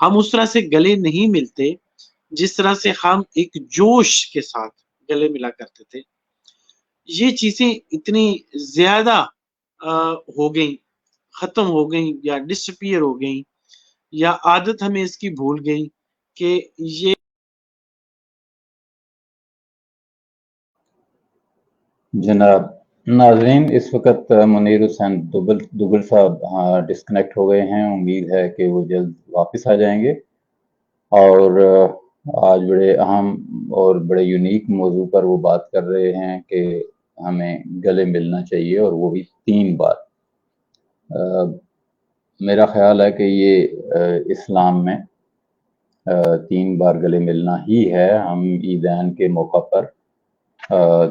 ہم اس طرح سے گلے نہیں ملتے جس طرح سے ہم ایک جوش کے ساتھ گلے ملا کرتے تھے. یہ چیزیں اتنی زیادہ ہو گئیں، ختم ہو گئیں یا ڈسپیئر ہو گئیں، یا عادت ہمیں اس کی بھول گئی کہ یہ جناب ناظرین، اس وقت منیر حسین دگل صاحب ڈسکنیکٹ ہو گئے ہیں. امید ہے کہ وہ جلد واپس آ جائیں گے، اور آج بڑے اہم اور بڑے یونیک موضوع پر وہ بات کر رہے ہیں کہ ہمیں گلے ملنا چاہیے، اور وہ بھی 3 بار. میرا خیال ہے کہ یہ اسلام میں 3 بار گلے ملنا ہی ہے. ہم عیدین کے موقع پر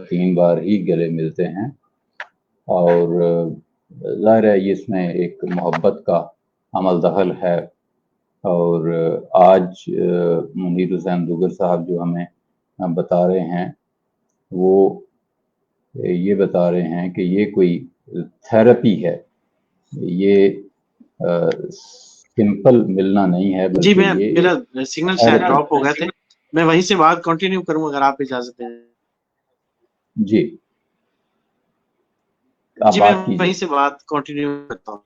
3 بار ہی گلے ملتے ہیں، اور ظاہر ہے یہ اس میں ایک محبت کا عمل دخل ہے. اور آج منیر حسین دگل صاحب جو ہمیں بتا رہے ہیں، وہ یہ بتا رہے ہیں کہ یہ کوئی تھیراپی ہے، یہ سمپل ملنا نہیں ہے، جی بلکہ یہ میرا سگنل شاید ڈراپ ہو گیا تھے، میں وہیں سے بات کنٹینیو کروں اگر آپ اجازت دیں. جی آپ میں بات کیجیے. وہیں سے بات کنٹینیو کرتا ہوں.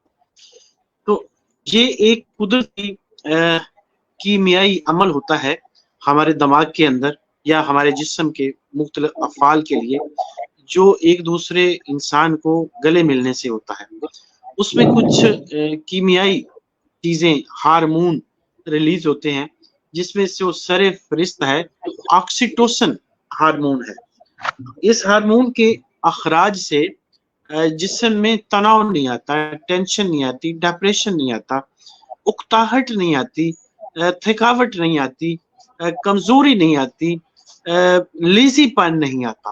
تو یہ ایک قدرتی کیمیائی عمل ہوتا ہے ہمارے دماغ کے اندر یا ہمارے جسم کے مختلف افعال کے لیے، جو ایک دوسرے انسان کو گلے ملنے سے ہوتا ہے. اس میں کچھ کیمیائی چیزیں، ہارمون ریلیز ہوتے ہیں، جس میں سے وہ سر فہرست ہے آکسیٹوسن ہارمون ہے. اس ہارمون کے اخراج سے جسم میں تناؤ نہیں آتا، ٹینشن نہیں آتی، ڈپریشن نہیں آتا، اکتاہٹ نہیں آتی، تھکاوٹ نہیں آتی، کمزوری نہیں آتی، لیزی پن نہیں آتا.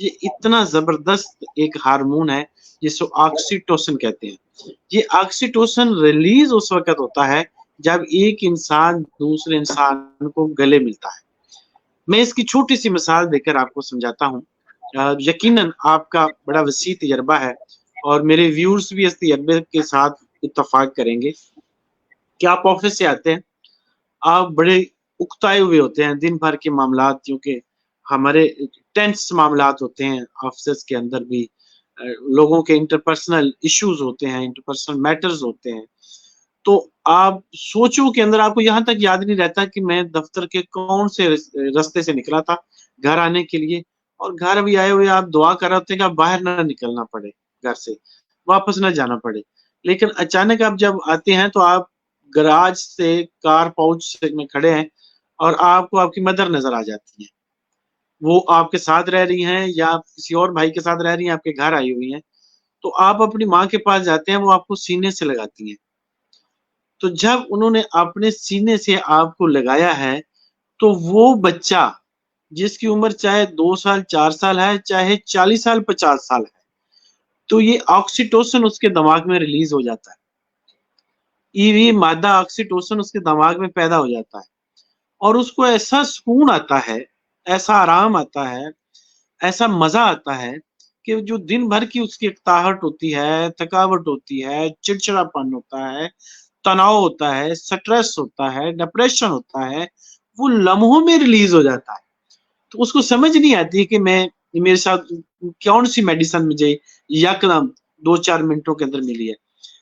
یہ اتنا زبردست ایک ہارمون ہے جس کو آکسیٹوسن کہتے ہیں. یہ آکسیٹوسن ریلیز اس وقت ہوتا ہے جب ایک انسان دوسرے انسان کو گلے ملتا ہے. میں اس کی چھوٹی سی مثال دے کر آپ کو سمجھاتا ہوں. یقیناً آپ کا بڑا وسیع تجربہ ہے، اور میرے ویورز بھی اس تجربے کے ساتھ اتفاق کریں گے کہ آپ آفس سے آتے ہیں، آپ بڑے اکتائے ہوئے ہوتے ہیں دن بھر کے معاملات، کیونکہ ہمارے ٹینس معاملات ہوتے ہیں آفسز کے اندر بھی، لوگوں کے انٹرپرسنل ایشوز ہوتے ہیں، انٹرپرسنل میٹرز ہوتے ہیں. تو آپ سوچو کہ اندر آپ کو یہاں تک یاد نہیں رہتا کہ میں دفتر کے کون سے رستے سے نکلا تھا گھر آنے کے لیے، اور گھر بھی آئے ہوئے آپ دعا کر رہے ہوتے ہیں کہ آپ باہر نہ نکلنا پڑے، گھر سے واپس نہ جانا پڑے. لیکن اچانک آپ جب آتے ہیں تو آپ گراج سے کار پاؤچ میں کھڑے ہیں، اور آپ کو آپ کی مدر نظر آ جاتی ہیں. وہ آپ کے ساتھ رہ رہی ہیں یا کسی اور بھائی کے ساتھ رہ رہی ہیں، آپ کے گھر آئی ہوئی ہیں. تو آپ اپنی ماں کے پاس جاتے ہیں، وہ آپ کو سینے سے لگاتی ہیں. تو جب انہوں نے اپنے سینے سے آپ کو لگایا ہے، تو وہ بچہ جس کی عمر چاہے 2 سال 4 سال ہے، چاہے 40 سال 50 سال ہے، تو یہ آکسیٹوسن اس کے دماغ میں ریلیز ہو جاتا ہے. یہ مادہ آکسیٹوسن اس کے دماغ میں پیدا ہو جاتا ہے، اور اس کو ایسا سکون آتا ہے، ایسا آرام آتا ہے، ایسا مزہ آتا ہے کہ جو دن بھر کی اس کی اکتاہٹ ہوتی ہے، تھکاوٹ ہوتی ہے، چڑچڑا پن ہوتا ہے، تناؤ ہوتا ہے، سٹریس ہوتا ہے، ڈپریشن ہوتا ہے، وہ لمحوں میں ریلیز ہو جاتا ہے. تو اس کو سمجھ نہیں آتی کہ میں میرے ساتھ کون سی میڈیسن مجھے یکدم 2-4 منٹوں کے اندر ملی ہے.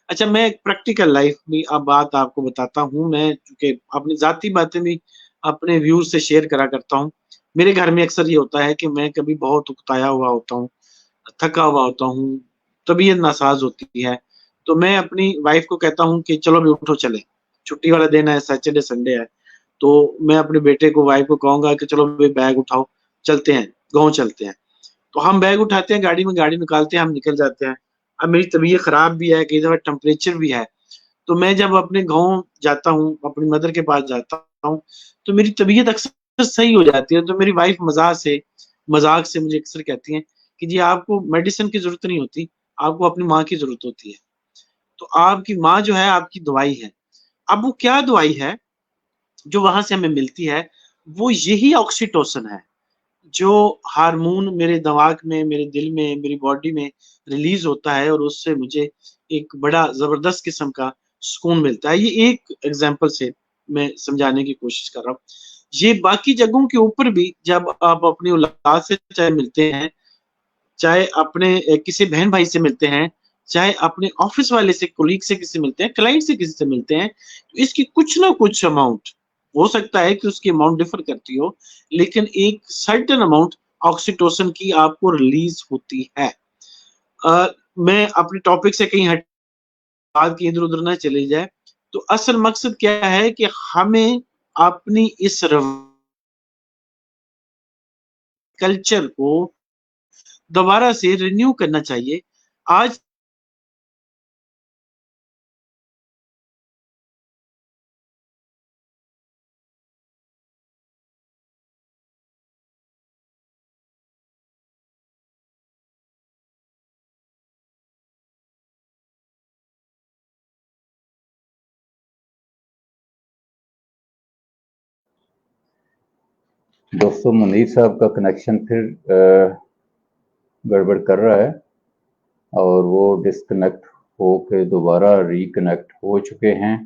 اچھا، میں ایک پریکٹیکل لائف میں اب بات آپ کو بتاتا ہوں. میں چونکہ اپنی ذاتی باتیں بھی اپنے ویور سے شیئر کرا کرتا ہوں. میرے گھر میں اکثر یہ ہوتا ہے کہ میں کبھی بہت اکتایا ہوا ہوتا ہوں، تھکا ہوا ہوتا ہوں، طبیعت ناساز ہوتی ہے، تو میں اپنی وائف کو کہتا ہوں کہ چلو بھی اٹھو، چلے، چھٹی والا دن ہے، سیٹرڈے سنڈے ہے. تو میں اپنے بیٹے کو، وائف کو کہوں گا کہ چلو بیگ اٹھاؤ، چلتے ہیں، گاؤں چلتے ہیں. تو ہم بیگ اٹھاتے ہیں، گاڑی نکالتے ہیں، ہم نکل جاتے ہیں. اب میری طبیعت خراب بھی ہے، کئی دفعہ ٹمپریچر بھی ہے، تو میں جب اپنے گاؤں جاتا ہوں، اپنی مدر کے پاس جاتا ہوں، تو میری طبیعت اکثر صحیح ہو جاتی ہے. تو میری وائف مذاق سے مجھے اکثر کہتی ہیں کہ جی آپ کو میڈیسن کی ضرورت نہیں ہوتی، آپ کو اپنی ماں کی ضرورت ہوتی ہے. تو آپ کی ماں جو ہے آپ کی دوائی ہے. اب وہ کیا دوائی ہے جو وہاں سے ہمیں ملتی ہے؟ وہ یہی آکسیٹوسن ہے، جو ہارمون میرے دماغ میں، میرے دل میں، میری باڈی میں ریلیز ہوتا ہے، اور اس سے مجھے ایک بڑا زبردست قسم کا سکون ملتا ہے. یہ ایک ایگزامپل سے میں سمجھانے کی کوشش کر رہا ہوں. یہ باقی جگہوں کے اوپر بھی جب آپ اپنی اولاد سے چاہے ملتے ہیں, چاہے اپنے کسی بہن بھائی سے ملتے ہیں, چاہے اپنے آفس والے سے, کولیگ سے کسی ملتے ہیں, کلائنٹ سے کسی سے ملتے ہیں, تو اس کی کچھ نہ کچھ اماؤنٹ ہو سکتا ہے کہ اس کی اماؤنٹ ڈفر کرتی ہو, لیکن ایک سرٹن اماؤنٹ آکسیٹوسن کی آپ کو ریلیز ہوتی ہے. میں اپنے ٹاپک سے کہیں ہٹ بات کی ادھر ادھر نہ چلی جائے, تو اصل مقصد کیا ہے کہ ہمیں اپنی اس کلچر کو دوبارہ سے رینیو کرنا چاہیے. آج دوستوں منیر صاحب کا کنیکشن پھر گڑبڑ کر رہا ہے اور وہ ڈسکنیکٹ ہو کے دوبارہ ریکنیکٹ ہو چکے ہیں,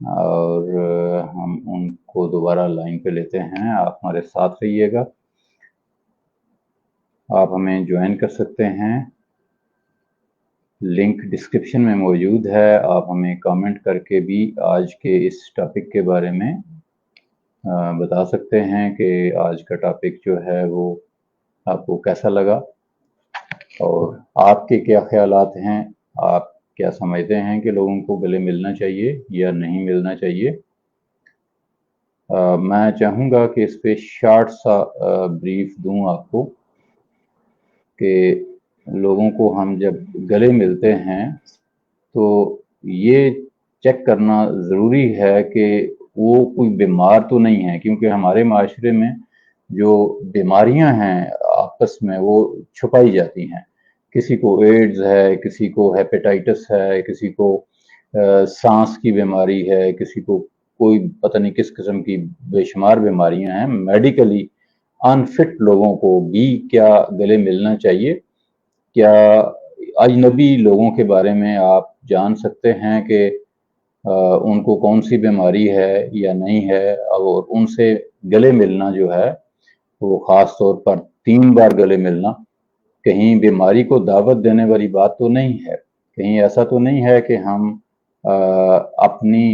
اور ہم ان کو دوبارہ لائن پہ لیتے ہیں. آپ ہمارے ساتھ رہیے گا, آپ ہمیں جوائن کر سکتے ہیں, لنک ڈسکرپشن میں موجود ہے. آپ ہمیں کامنٹ کر کے بھی آج کے اس ٹاپک کے بارے میں بتا سکتے ہیں کہ آج کا ٹاپک جو ہے وہ آپ کو کیسا لگا, اور آپ کے کیا خیالات ہیں, آپ کیا سمجھتے ہیں کہ لوگوں کو گلے ملنا چاہیے یا نہیں ملنا چاہیے. میں چاہوں گا کہ اس پہ شارٹ سا بریف دوں آپ کو کہ لوگوں کو ہم جب گلے ملتے ہیں تو یہ چیک کرنا ضروری ہے کہ وہ کوئی بیمار تو نہیں ہے, کیونکہ ہمارے معاشرے میں جو بیماریاں ہیں آپس میں وہ چھپائی جاتی ہیں. کسی کو ایڈز ہے, کسی کو ہیپیٹائٹس ہے, کسی کو سانس کی بیماری ہے, کسی کو کوئی پتہ نہیں کس قسم کی بے شمار بیماریاں ہیں. میڈیکلی انفٹ لوگوں کو بھی کیا گلے ملنا چاہیے؟ کیا اجنبی لوگوں کے بارے میں آپ جان سکتے ہیں کہ ان کو کون سی بیماری ہے یا نہیں ہے, اور ان سے گلے ملنا جو ہے وہ خاص طور پر 3 بار گلے ملنا کہیں بیماری کو دعوت دینے والی بات تو نہیں ہے. کہیں ایسا تو نہیں ہے کہ ہم اپنی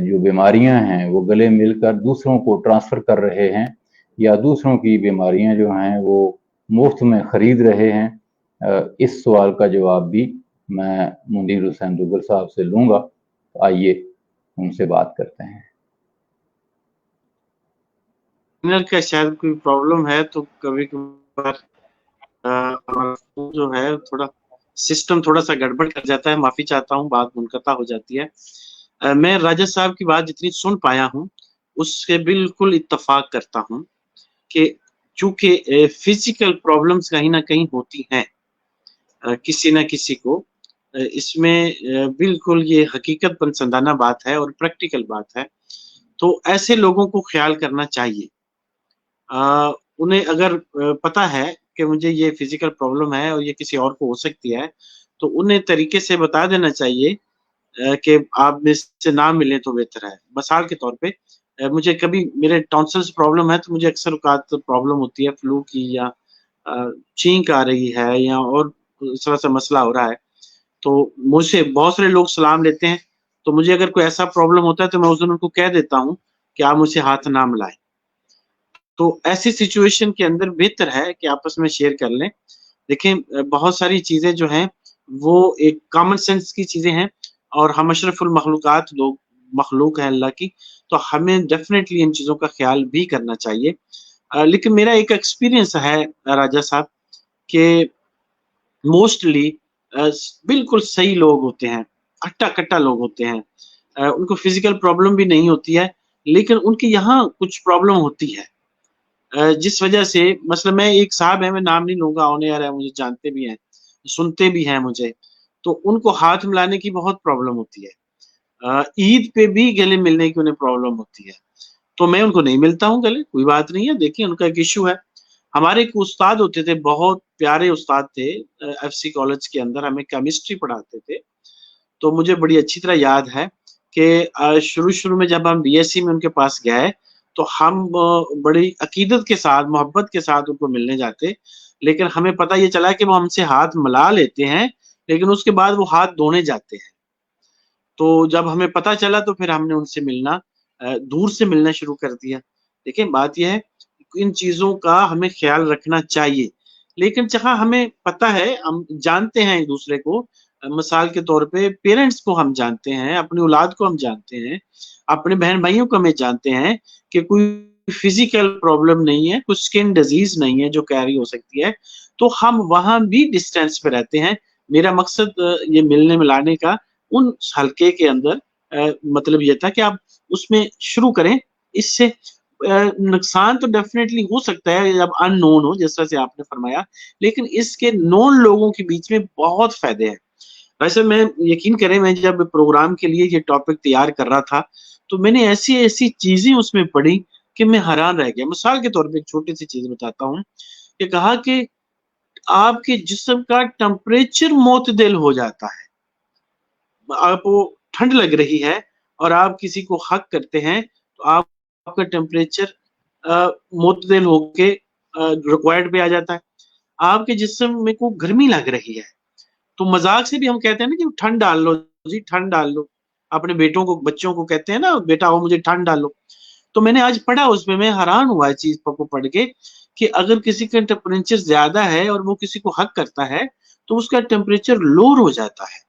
جو بیماریاں ہیں وہ گلے مل کر دوسروں کو ٹرانسفر کر رہے ہیں, یا دوسروں کی بیماریاں جو ہیں وہ مفت میں خرید رہے ہیں. اس سوال کا جواب بھی میں منیر حسین دوگل صاحب سے لوں گا. آئیے ان سے بات کرتے ہیں. کا شاید کوئی پرابلم ہے, تو کبھی کبھار جو ہے تھوڑا سسٹم تھوڑا سا گڑبڑ کر جاتا ہے, معافی چاہتا ہوں, بات منقطع ہو جاتی ہے. میں راجہ صاحب کی بات جتنی سن پایا ہوں اس سے بالکل اتفاق کرتا ہوں کہ چونکہ فزیکل پرابلمز کہیں نہ کہیں ہوتی ہیں کسی نہ کسی کو, اس میں بالکل یہ حقیقت پسندانہ بات ہے اور پریکٹیکل بات ہے. تو ایسے لوگوں کو خیال کرنا چاہیے. انہیں اگر پتا ہے کہ مجھے یہ فزیکل پرابلم ہے اور یہ کسی اور کو ہو سکتی ہے, تو انہیں طریقے سے بتا دینا چاہیے کہ آپ میں سے نہ ملیں تو بہتر ہے. مثال کے طور پہ مجھے کبھی میرے ٹونسلز پرابلم ہے, تو مجھے اکثر اوقات پرابلم ہوتی ہے فلو کی, یا چھینک آ رہی ہے, یا اور اس طرح سے مسئلہ ہو رہا ہے, تو مجھ سے بہت سارے لوگ سلام لیتے ہیں. تو مجھے اگر کوئی ایسا پرابلم ہوتا ہے تو میں اس دن ان کو کہہ دیتا ہوں کہ آپ مجھ سے ہاتھ نہ ملائیں. تو ایسی سچویشن کے اندر بہتر ہے کہ آپس میں شیئر کر لیں. دیکھیں بہت ساری چیزیں جو ہیں وہ ایک کامن سینس کی چیزیں ہیں, اور ہم اشرف المخلوقات لوگ مخلوق ہیں اللہ کی, تو ہمیں ڈیفینیٹلی ان چیزوں کا خیال بھی کرنا چاہیے. لیکن میرا ایک ایکسپیرینس ہے راجہ صاحب کہ موسٹلی بالکل صحیح لوگ ہوتے ہیں, کٹا کٹا لوگ ہوتے ہیں, ان کو فزیکل پرابلم بھی نہیں ہوتی ہے, لیکن ان کے یہاں کچھ پرابلم ہوتی ہے جس وجہ سے, مثلا میں ایک صاحب ہے, میں نام نہیں لوں گا, آن ایئر ہے, مجھے جانتے بھی ہیں, سنتے بھی ہیں مجھے, تو ان کو ہاتھ ملانے کی بہت پرابلم ہوتی ہے. عید پہ بھی گلے ملنے کی انہیں پرابلم ہوتی ہے, تو میں ان کو نہیں ملتا ہوں گلے, کوئی بات نہیں ہے. دیکھیں ان کا ایک ایشو ہے. ہمارے ایک استاد ہوتے تھے, بہت پیارے استاد تھے, ایف سی کالج کے اندر ہمیں کیمسٹری پڑھاتے تھے. تو مجھے بڑی اچھی طرح یاد ہے کہ شروع میں جب ہم BSc میں ان کے پاس گئے تو ہم بڑی عقیدت کے ساتھ محبت کے ساتھ ان کو ملنے جاتے، لیکن ہمیں پتہ یہ چلا کہ وہ ہم سے ہاتھ ملا لیتے ہیں لیکن اس کے بعد وہ ہاتھ دھونے جاتے ہیں. تو جب ہمیں پتہ چلا تو پھر ہم نے ان سے ملنا دور سے ملنا شروع کر دیا. دیکھیں بات یہ ہے ان چیزوں کا ہمیں خیال رکھنا چاہیے، لیکن جہاں ہمیں پتہ ہے ہم جانتے ہیں ایک دوسرے کو، مثال کے طور پہ پیرنٹس کو ہم جانتے ہیں، اپنی اولاد کو ہم جانتے ہیں، اپنے بہن بھائیوں کو ہمیں جانتے ہیں کہ کوئی فزیکل پرابلم نہیں ہے، کچھ سکن ڈیزیز نہیں ہے جو کیری ہو سکتی ہے، تو ہم وہاں بھی ڈسٹینس پہ رہتے ہیں. میرا مقصد یہ ملنے ملانے کا ان حلقے کے اندر مطلب یہ تھا کہ آپ اس میں شروع کریں. اس سے نقصان تو ڈیفینیٹلی ہو سکتا ہے جب ان نون ہو، جس طرح سے آپ نے فرمایا، لیکن اس کے نون لوگوں کے بیچ میں بہت فائدے ہیں. ویسے میں یقین کریں میں جب پروگرام کے لیے یہ ٹاپک تیار کر رہا تھا تو میں نے ایسی چیزیں اس میں پڑھی کہ میں حیران رہ گیا. مثال کے طور پہ ایک چھوٹی سی چیز بتاتا ہوں کہ کہا کہ آپ کے جسم کا ٹمپریچر معتدل ہو جاتا ہے. آپ کو ٹھنڈ لگ رہی ہے اور آپ کسی کو حق کرتے ہیں تو آپ کا ٹمپریچر معتدل ہو کے ریکوائرڈ پہ آ جاتا ہے. آپ کے جسم میں کو گرمی لگ رہی ہے تو مذاق سے بھی ہم کہتے ہیں نا کہ ٹھنڈ ڈال لو جی، ٹھنڈ ڈال لو. اپنے بیٹوں کو بچوں کو کہتے ہیں نا بیٹا ہو مجھے ٹھنڈ ڈالو. تو میں نے آج پڑھا اس میں حیران ہوا اس چیز کو پڑھ کے کہ اگر کسی کا ٹمپریچر زیادہ ہے اور وہ کسی کو حق کرتا ہے تو اس کا ٹمپریچر لوور ہو جاتا ہے.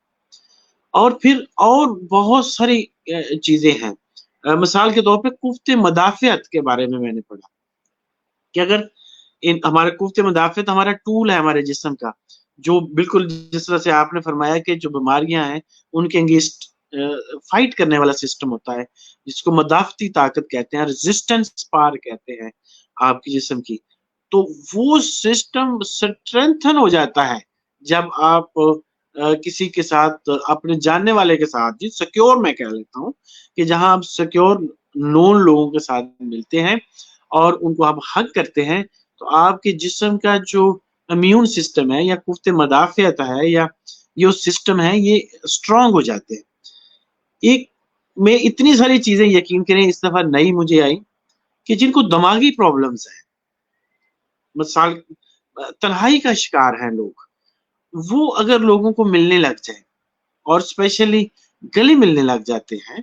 اور پھر اور بہت ساری چیزیں ہیں. مثال کے طور پہ قوت مدافعت کے بارے میں نے پڑھا کہ اگر ہمارا قوت مدافعت ہمارا ٹول ہے ہمارے جسم کا، جو بالکل جس طرح سے آپ نے فرمایا کہ جو بیماریاں ہیں ان کے انگیسٹ فائٹ کرنے والا سسٹم ہوتا ہے جس کو مدافعتی طاقت کہتے ہیں، ریزسٹنس پار کہتے ہیں آپ کے جسم کی. تو وہ سسٹم سٹرینتھن ہو جاتا ہے جب آپ کسی کے ساتھ اپنے جاننے والے کے ساتھ، جی سیکیور میں کہہ لیتا ہوں کہ جہاں آپ سیکیور نون لوگوں کے ساتھ ملتے ہیں اور ان کو آپ حق کرتے ہیں تو آپ کے جسم کا جو امیون سسٹم ہے یا قوت مدافعت ہے یا یہ سسٹم ہے یہ اسٹرانگ ہو جاتے ہیں. ایک میں اتنی ساری چیزیں یقین کریں اس دفعہ نئی مجھے آئی کہ جن کو دماغی پرابلمز ہیں، مثال تنہائی کا شکار ہیں لوگ، وہ اگر لوگوں کو ملنے لگ جائیں اور اسپیشلی گلے ملنے لگ جاتے ہیں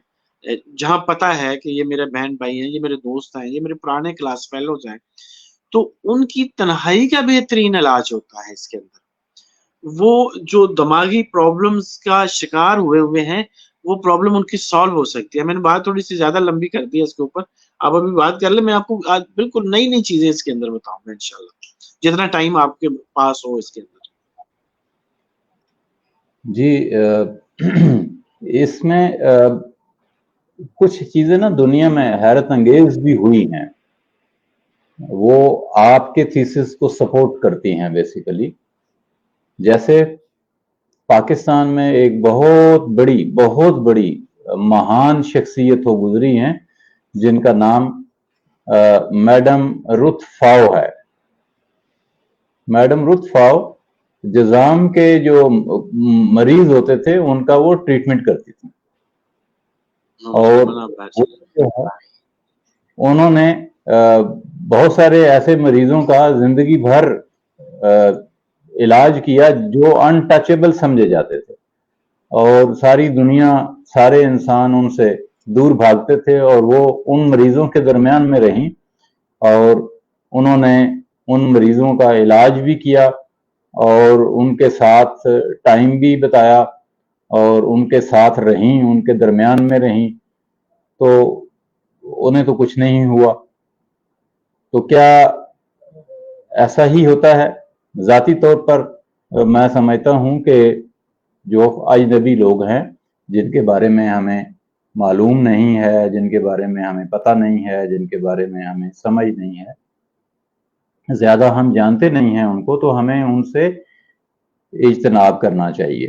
جہاں پتا ہے کہ یہ میرے بہن بھائی ہیں، یہ میرے دوست ہیں، یہ میرے پرانے کلاس فیلوز ہیں، تو ان کی تنہائی کا بہترین علاج ہوتا ہے اس کے اندر. وہ جو دماغی پرابلمز کا شکار ہوئے ہیں وہ پرابلم ان کی سالو ہو سکتی ہے. میں نے بات تھوڑی سی زیادہ لمبی کر دی ہے اس کے اوپر، آپ ابھی بات کر لیں، میں آپ کو آج بالکل نئی چیزیں اس کے اندر بتاؤں گا انشاءاللہ جتنا ٹائم آپ کے پاس ہو اس کے اندر. جی اس میں کچھ چیزیں نا دنیا میں حیرت انگیز بھی ہوئی ہیں، وہ آپ کے تھیسس کو سپورٹ کرتی ہیں بیسیکلی. جیسے پاکستان میں ایک بہت بڑی مہان شخصیت ہو گزری ہیں جن کا نام میڈم رتھ فاؤ ہے. میڈم رتھ فاؤ جزام کے جو مریض ہوتے تھے ان کا وہ ٹریٹمنٹ کرتی تھی، اور انہوں نے بہت سارے ایسے مریضوں کا زندگی بھر علاج کیا جو ان ٹچیبل سمجھے جاتے تھے اور ساری دنیا سارے انسان ان سے دور بھاگتے تھے، اور وہ ان مریضوں کے درمیان میں رہیں اور انہوں نے ان مریضوں کا علاج بھی کیا اور ان کے ساتھ ٹائم بھی بتایا اور ان کے ساتھ رہیں، ان کے درمیان میں رہیں، تو انہیں تو کچھ نہیں ہوا. تو کیا ایسا ہی ہوتا ہے؟ ذاتی طور پر میں سمجھتا ہوں کہ جو اجنبی لوگ ہیں جن کے بارے میں ہمیں معلوم نہیں ہے، جن کے بارے میں ہمیں پتہ نہیں ہے، جن کے بارے میں ہمیں سمجھ نہیں ہے، زیادہ ہم جانتے نہیں ہیں ان کو، تو ہمیں ان سے اجتناب کرنا چاہیے.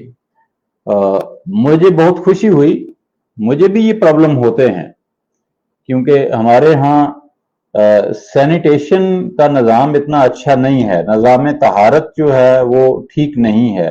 مجھے بہت خوشی ہوئی، مجھے بھی یہ پرابلم ہوتے ہیں کیونکہ ہمارے ہاں سینیٹیشن کا نظام اتنا اچھا نہیں ہے، نظام طہارت جو ہے وہ ٹھیک نہیں ہے،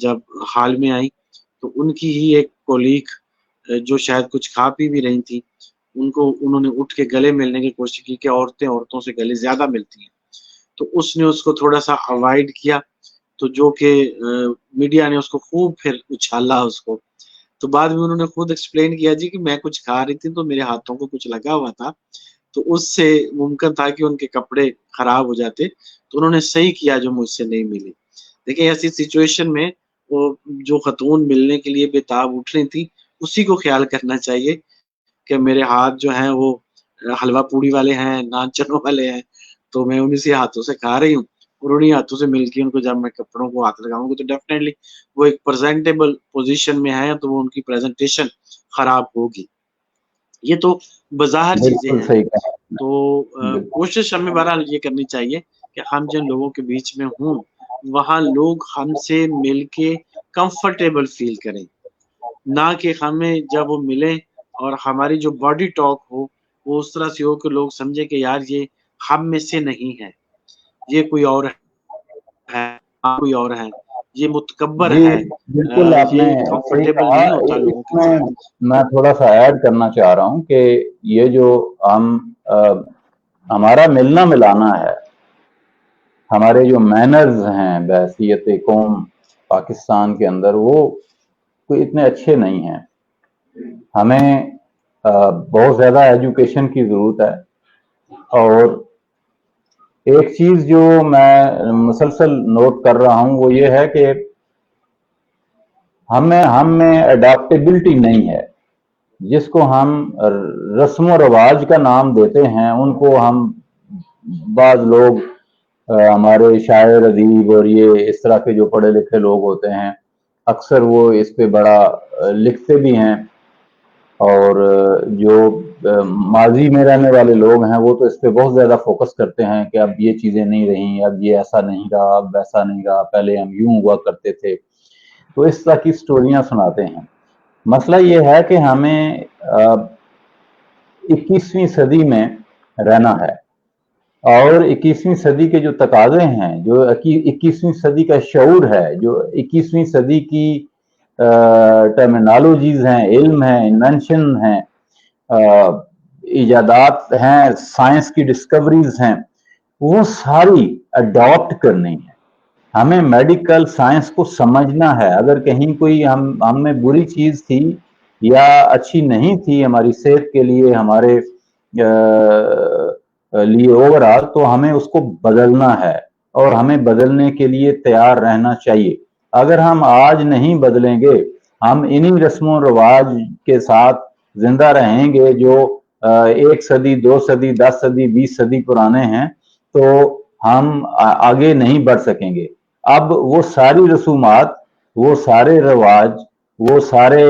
جب حال میں آئی تو ان کی ہی ایک کولیگ جو شاید کچھ کھا پی بھی رہی تھی، انہوں نے اٹھ کے گلے ملنے کی کوشش کی کہ عورتوں سے گلے زیادہ ملتی ہیں، تو اس نے اس کو تھوڑا سا اوائڈ کیا، تو جو کہ میڈیا نے اس کو خوب پھر اچھالا اس کو، تو بعد میں انہوں نے خود ایکسپلین کیا جی کہ میں کچھ کھا رہی تھی تو میرے ہاتھوں کو کچھ لگا ہوا تھا، تو اس سے ممکن تھا کہ ان کے کپڑے خراب ہو جاتے، تو انہوں نے صحیح کیا جو مجھ سے نہیں ملی۔ دیکھیں ایسی سچویشن میں وہ جو خاتون ملنے کے لیے بےتاب اٹھ رہی تھی، اسی کو خیال کرنا چاہیے کہ میرے ہاتھ جو ہیں وہ حلوہ پوڑی والے ہیں، نان چنوں والے ہیں، تو میں انہی سے ہاتھوں سے کھا رہی ہوں، اور انہی ہاتھوں سے مل کے ان کو جب میں کپڑوں کو ہاتھ لگاؤں گی تو ڈیفینیٹلی وہ ایک پریزنٹیبل پوزیشن میں ہے تو وہ ان کی پریزنٹیشن خراب ہوگی۔ یہ تو بظاہر چیزیں بالکل ہیں، صحیح کہا آپ تو نے، بالکل کوشش ہمیں بہرحال یہ کرنی چاہیے کہ ہم جن لوگوں کے بیچ میں ہوں وہاں لوگ ہم سے مل کے کمفرٹیبل فیل کریں، نہ کہ ہمیں جب وہ ملیں اور ہماری جو باڈی ٹاک ہو وہ اس طرح سے ہو کہ لوگ سمجھے کہ یار یہ ہم میں سے نہیں ہے، یہ کوئی اور ہے، کوئی اور ہے، یہ متکبر جی ہے، بالکل آپ نے یہ صحیح کمفرٹیبل کہا۔ نہیں ہوتا لوگوں اس کے میں ساتھ۔ میں تھوڑا سا ایڈ کرنا چاہ رہا ہوں کہ یہ جو ہمارا ملنا ملانا ہے، ہمارے جو مینرز ہیں بحیثیت قوم پاکستان کے اندر، وہ کوئی اتنے اچھے نہیں ہیں۔ ہمیں بہت زیادہ ایجوکیشن کی ضرورت ہے، اور ایک چیز جو میں مسلسل نوٹ کر رہا ہوں وہ یہ ہے کہ ہم میں اڈاپٹیبلٹی نہیں ہے۔ جس کو ہم رسم و رواج کا نام دیتے ہیں، ان کو ہم بعض لوگ ہمارے شاعر ادیب اور یہ اس طرح کے جو پڑھے لکھے لوگ ہوتے ہیں، اکثر وہ اس پہ بڑا لکھتے بھی ہیں، اور جو ماضی میں رہنے والے لوگ ہیں وہ تو اس پہ بہت زیادہ فوکس کرتے ہیں کہ اب یہ چیزیں نہیں رہیں، اب یہ ایسا نہیں رہا، اب ویسا نہیں رہا، پہلے ہم یوں ہوا کرتے تھے، تو اس طرح کی سٹوریاں سناتے ہیں۔ مسئلہ یہ ہے کہ ہمیں 21ویں صدی میں رہنا ہے، اور 21ویں صدی کے جو تقاضے ہیں، جو 21ویں صدی کا شعور ہے، جو 21ویں صدی کی ٹرمینالوجیز ہیں، علم ہیں، انوینشن ہیں، ایجادات ہیں، سائنس کی ڈسکوریز ہیں، وہ ساری اڈاپٹ کرنی ہے۔ ہمیں میڈیکل سائنس کو سمجھنا ہے۔ اگر کہیں کوئی ہم میں بری چیز تھی یا اچھی نہیں تھی ہماری صحت کے لیے، ہمارے لیے اوورآل، تو ہمیں اس کو بدلنا ہے، اور ہمیں بدلنے کے لیے تیار رہنا چاہیے۔ اگر ہم آج نہیں بدلیں گے، ہم انہی رسم و رواج کے ساتھ زندہ رہیں گے جو 1 صدی 2 صدی 10 صدی 20 صدی پرانے ہیں، تو ہم آگے نہیں بڑھ سکیں گے۔ اب وہ ساری رسومات، وہ سارے رواج، وہ سارے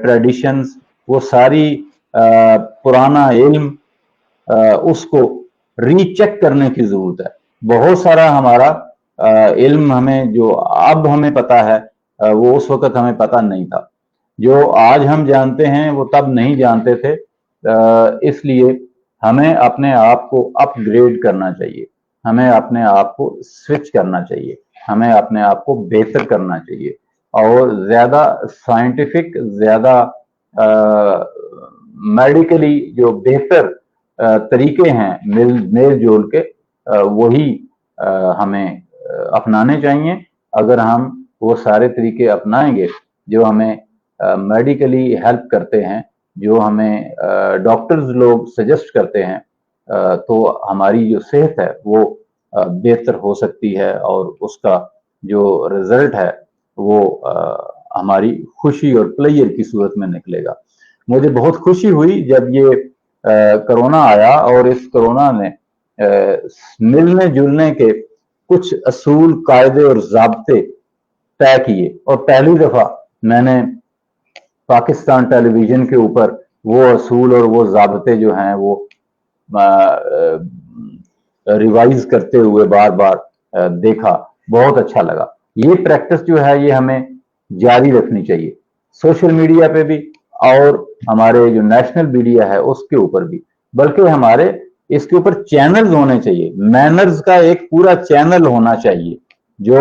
ٹریڈیشنز، وہ ساری پرانا علم، اس کو ری چیک کرنے کی ضرورت ہے۔ بہت سارا ہمارا علم ہمیں جو اب ہمیں پتا ہے، وہ اس وقت ہمیں پتا نہیں تھا۔ جو آج ہم جانتے ہیں وہ تب نہیں جانتے تھے، اس لیے ہمیں اپنے آپ کو اپ گریڈ کرنا چاہیے، ہمیں اپنے آپ کو سوئچ کرنا چاہیے، ہمیں اپنے آپ کو بہتر کرنا چاہیے، اور زیادہ سائنٹیفک، زیادہ میڈیکلی جو بہتر طریقے ہیں میل جول کے، وہی ہمیں اپنانے چاہیے۔ اگر ہم وہ سارے طریقے اپنائیں گے جو ہمیں میڈیکلی ہیلپ کرتے ہیں، جو ہمیں ڈاکٹرز لوگ سجیسٹ کرتے ہیں، تو ہماری جو صحت ہے وہ بہتر ہو سکتی ہے، اور اس کا جو رزلٹ ہے وہ ہماری خوشی اور پلیئر کی صورت میں نکلے گا۔ مجھے بہت خوشی ہوئی جب یہ کرونا آیا، اور اس کرونا نے ملنے جلنے کے کچھ اصول، قاعدے اور ضابطے طے کیے، اور پہلی دفعہ میں نے پاکستان ٹیلی ویژن کے اوپر وہ اصول اور وہ ضابطے جو ہیں وہ ریوائز کرتے ہوئے بار بار دیکھا، بہت اچھا لگا۔ یہ پریکٹس جو ہے یہ ہمیں جاری رکھنی چاہیے، سوشل میڈیا پہ بھی، اور ہمارے جو نیشنل میڈیا ہے اس کے اوپر بھی، بلکہ ہمارے اس کے اوپر چینلز ہونے چاہیے۔ مینرز کا ایک پورا چینل ہونا چاہیے جو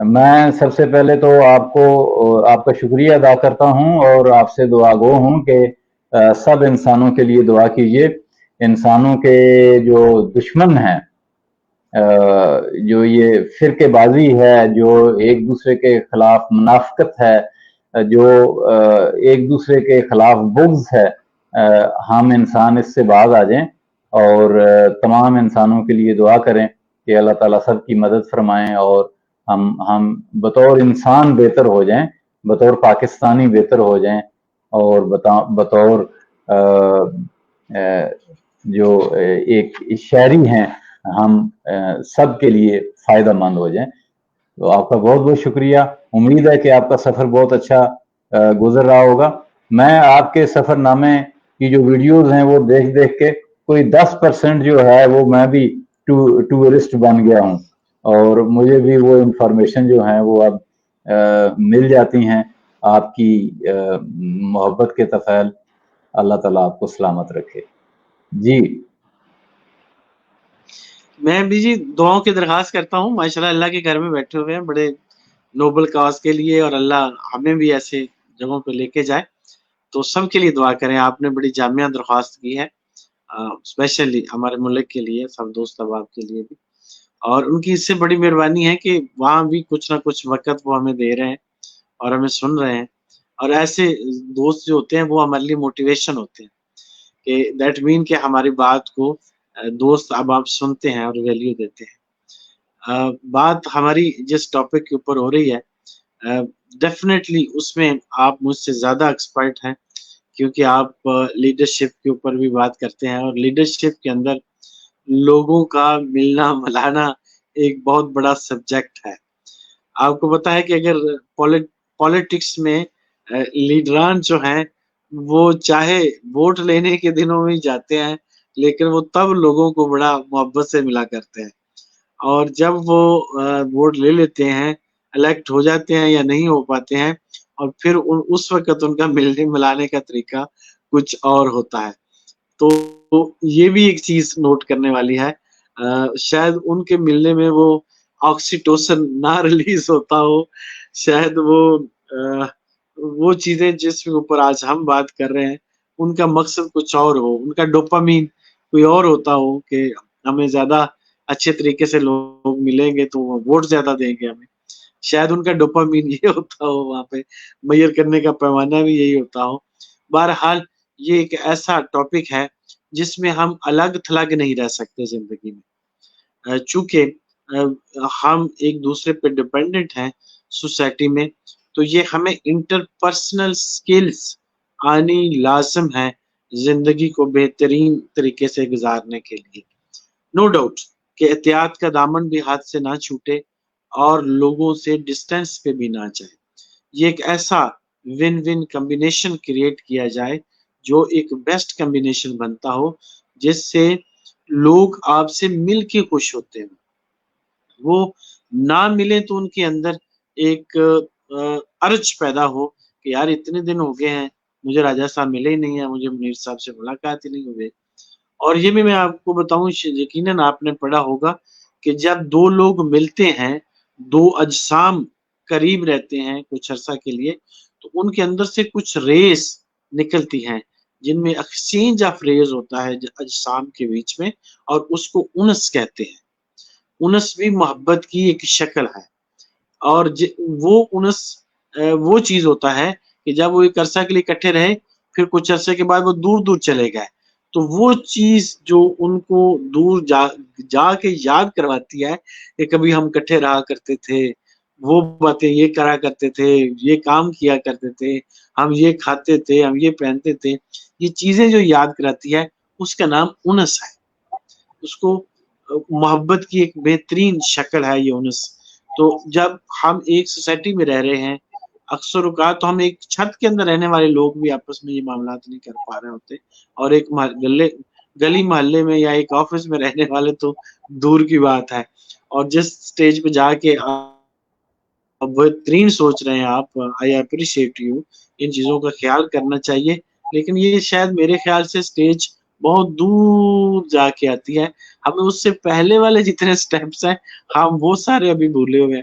میں سب سے پہلے تو آپ کا شکریہ ادا کرتا ہوں اور آپ سے دعا گو ہوں کہ سب انسانوں کے لیے دعا کیجیے. انسانوں کے جو دشمن ہیں، جو یہ فرقے بازی ہے، جو ایک دوسرے کے خلاف منافقت ہے، جو ایک دوسرے کے خلاف بغض ہے، ہم انسان اس سے باز آ جائیں اور تمام انسانوں کے لیے دعا کریں کہ اللہ تعالیٰ سب کی مدد فرمائیں اور ہم بطور انسان بہتر ہو جائیں، بطور پاکستانی بہتر ہو جائیں، اور بطور جو ایک شہری ہیں ہم سب کے لیے فائدہ مند ہو جائیں. تو آپ کا بہت بہت شکریہ. امید ہے کہ آپ کا سفر بہت اچھا گزر رہا ہوگا. میں آپ کے سفر نامے کی جو ویڈیوز ہیں وہ دیکھ دیکھ کے کوئی 10% جو ہے وہ میں بھی ٹورسٹ بن گیا ہوں، اور مجھے بھی وہ انفارمیشن جو ہیں وہ اب مل جاتی ہیں. آپ کی محبت کے تفعیل اللہ تعالیٰ آپ کو سلامت رکھے. جی میں بھی جی دعاؤں کی درخواست کرتا ہوں. ماشاءاللہ اللہ کے گھر میں بیٹھے ہوئے ہیں بڑے نوبل کاز کے لیے، اور اللہ ہمیں بھی ایسے جگہوں پہ لے کے جائے. تو سب کے لیے دعا کریں. آپ نے بڑی جامعہ درخواست کی ہے، اسپیشلی ہمارے ملک کے لیے، سب دوست احباب کے لیے بھی. اور ان کی اس سے بڑی مہربانی ہے کہ وہاں بھی کچھ نہ کچھ وقت وہ ہمیں دے رہے ہیں اور ہمیں سن رہے ہیں. اور ایسے دوست جو ہوتے ہیں وہ ہمارے لیے موٹیویشن ہوتے ہیں، کہ دیٹ مین کہ ہماری بات کو دوست احباب سنتے ہیں اور ویلیو دیتے ہیں. بات ہماری جس ٹاپک کے اوپر ہو رہی ہے، ڈیفینیٹلی اس میں آپ مجھ سے زیادہ ایکسپرٹ ہیں، کیونکہ آپ لیڈرشپ کے اوپر بھی بات کرتے ہیں، اور لیڈرشپ کے اندر لوگوں کا ملنا ملانا ایک بہت بڑا سبجیکٹ ہے. آپ کو پتا ہے کہ اگر پالیٹکس میں لیڈران جو ہیں وہ چاہے ووٹ لینے کے دنوں میں جاتے ہیں، لیکن وہ تب لوگوں کو بڑا محبت سے ملا کرتے ہیں، اور جب وہ ووٹ لے لیتے ہیں، الیکٹ ہو جاتے ہیں یا نہیں ہو پاتے ہیں، اور پھر اس وقت ان کا ملنے ملانے کا طریقہ کچھ اور ہوتا ہے. تو یہ بھی ایک چیز نوٹ کرنے والی ہے. شاید ان کے ملنے میں وہ آکسیٹوسن نہ ریلیز ہوتا ہو، شاید وہ چیزیں جس کے اوپر آج ہم بات کر رہے ہیں ان کا مقصد کچھ اور ہو، ان کا ڈوپامین کوئی اور ہوتا ہو کہ ہمیں زیادہ اچھے طریقے سے لوگ ملیں گے تو وہ ووٹ زیادہ دیں گے ہمیں. شاید ان کا ڈوپامین یہ ہوتا ہو، وہاں پہ میئر کرنے کا پیمانہ بھی یہی ہوتا ہو. بہرحال یہ ایک ایسا ٹاپک ہے جس میں ہم الگ تھلگ نہیں رہ سکتے زندگی میں، چونکہ ہم ایک دوسرے پہ ڈپینڈنٹ ہیں سوسائٹی میں. تو یہ ہمیں انٹرپرسنل سکلز آنی لازم ہے زندگی کو بہترین طریقے سے گزارنے کے لیے. نو ڈاؤٹ کہ احتیاط کا دامن بھی ہاتھ سے نہ چھوٹے اور لوگوں سے ڈسٹینس پہ بھی نہ جائے. یہ ایک ایسا ون ون کمبینیشن کریٹ کیا جائے جو ایک بیسٹ کمبینیشن بنتا ہو، جس سے لوگ آپ سے مل کے خوش ہوتے ہیں. وہ نہ ملے تو ان کے اندر ایک ارج پیدا ہو کہ یار اتنے دن ہو گئے ہیں مجھے راجہ صاحب ملے ہی نہیں ہے، مجھے منیر صاحب سے ملاقات ہی نہیں ہوئے. اور یہ بھی میں آپ کو بتاؤں، یقیناً آپ نے پڑھا ہوگا کہ جب دو لوگ ملتے ہیں، دو اجسام قریب رہتے ہیں کچھ عرصہ کے لیے، تو ان کے اندر سے کچھ ریز نکلتی ہیں جن میں ایکسچینج آف ریز ہوتا ہے اجسام کے بیچ میں، اور اس کو انس کہتے ہیں. انس بھی محبت کی ایک شکل ہے، اور وہ انس وہ چیز ہوتا ہے کہ جب وہ ایک عرصہ کے لیے اکٹھے رہے، پھر کچھ عرصے کے بعد وہ دور دور چلے گئے، تو وہ چیز جو ان کو دور جا کے یاد کرواتی ہے کہ کبھی ہم اکٹھے رہا کرتے تھے، وہ باتیں یہ کرا کرتے تھے، یہ کام کیا کرتے تھے، ہم یہ کھاتے تھے، ہم یہ پہنتے تھے، یہ چیزیں جو یاد کراتی ہے اس کا نام انس ہے. اس کو محبت کی ایک بہترین شکل ہے یہ انس. تو جب ہم ایک سوسائٹی میں رہ رہے ہیں، اکثر اوقات تو ہم ایک چھت کے اندر رہنے والے لوگ بھی آپس میں یہ معاملات نہیں کر پا رہے ہوتے، اور ایک گلی محلے میں یا ایک آفس میں رہنے والے تو دور کی بات ہے. اور جس سٹیج پہ جا کے آپ بہترین سوچ رہے ہیں، آپ آئی اپریشیٹ یو، ان چیزوں کا خیال کرنا چاہیے. لیکن یہ شاید میرے خیال سے سٹیج بہت دور جا کے آتی ہے، ہمیں اس سے پہلے والے جتنے سٹیپس ہیں ہم وہ سارے ابھی بھولے ہوئے ہیں.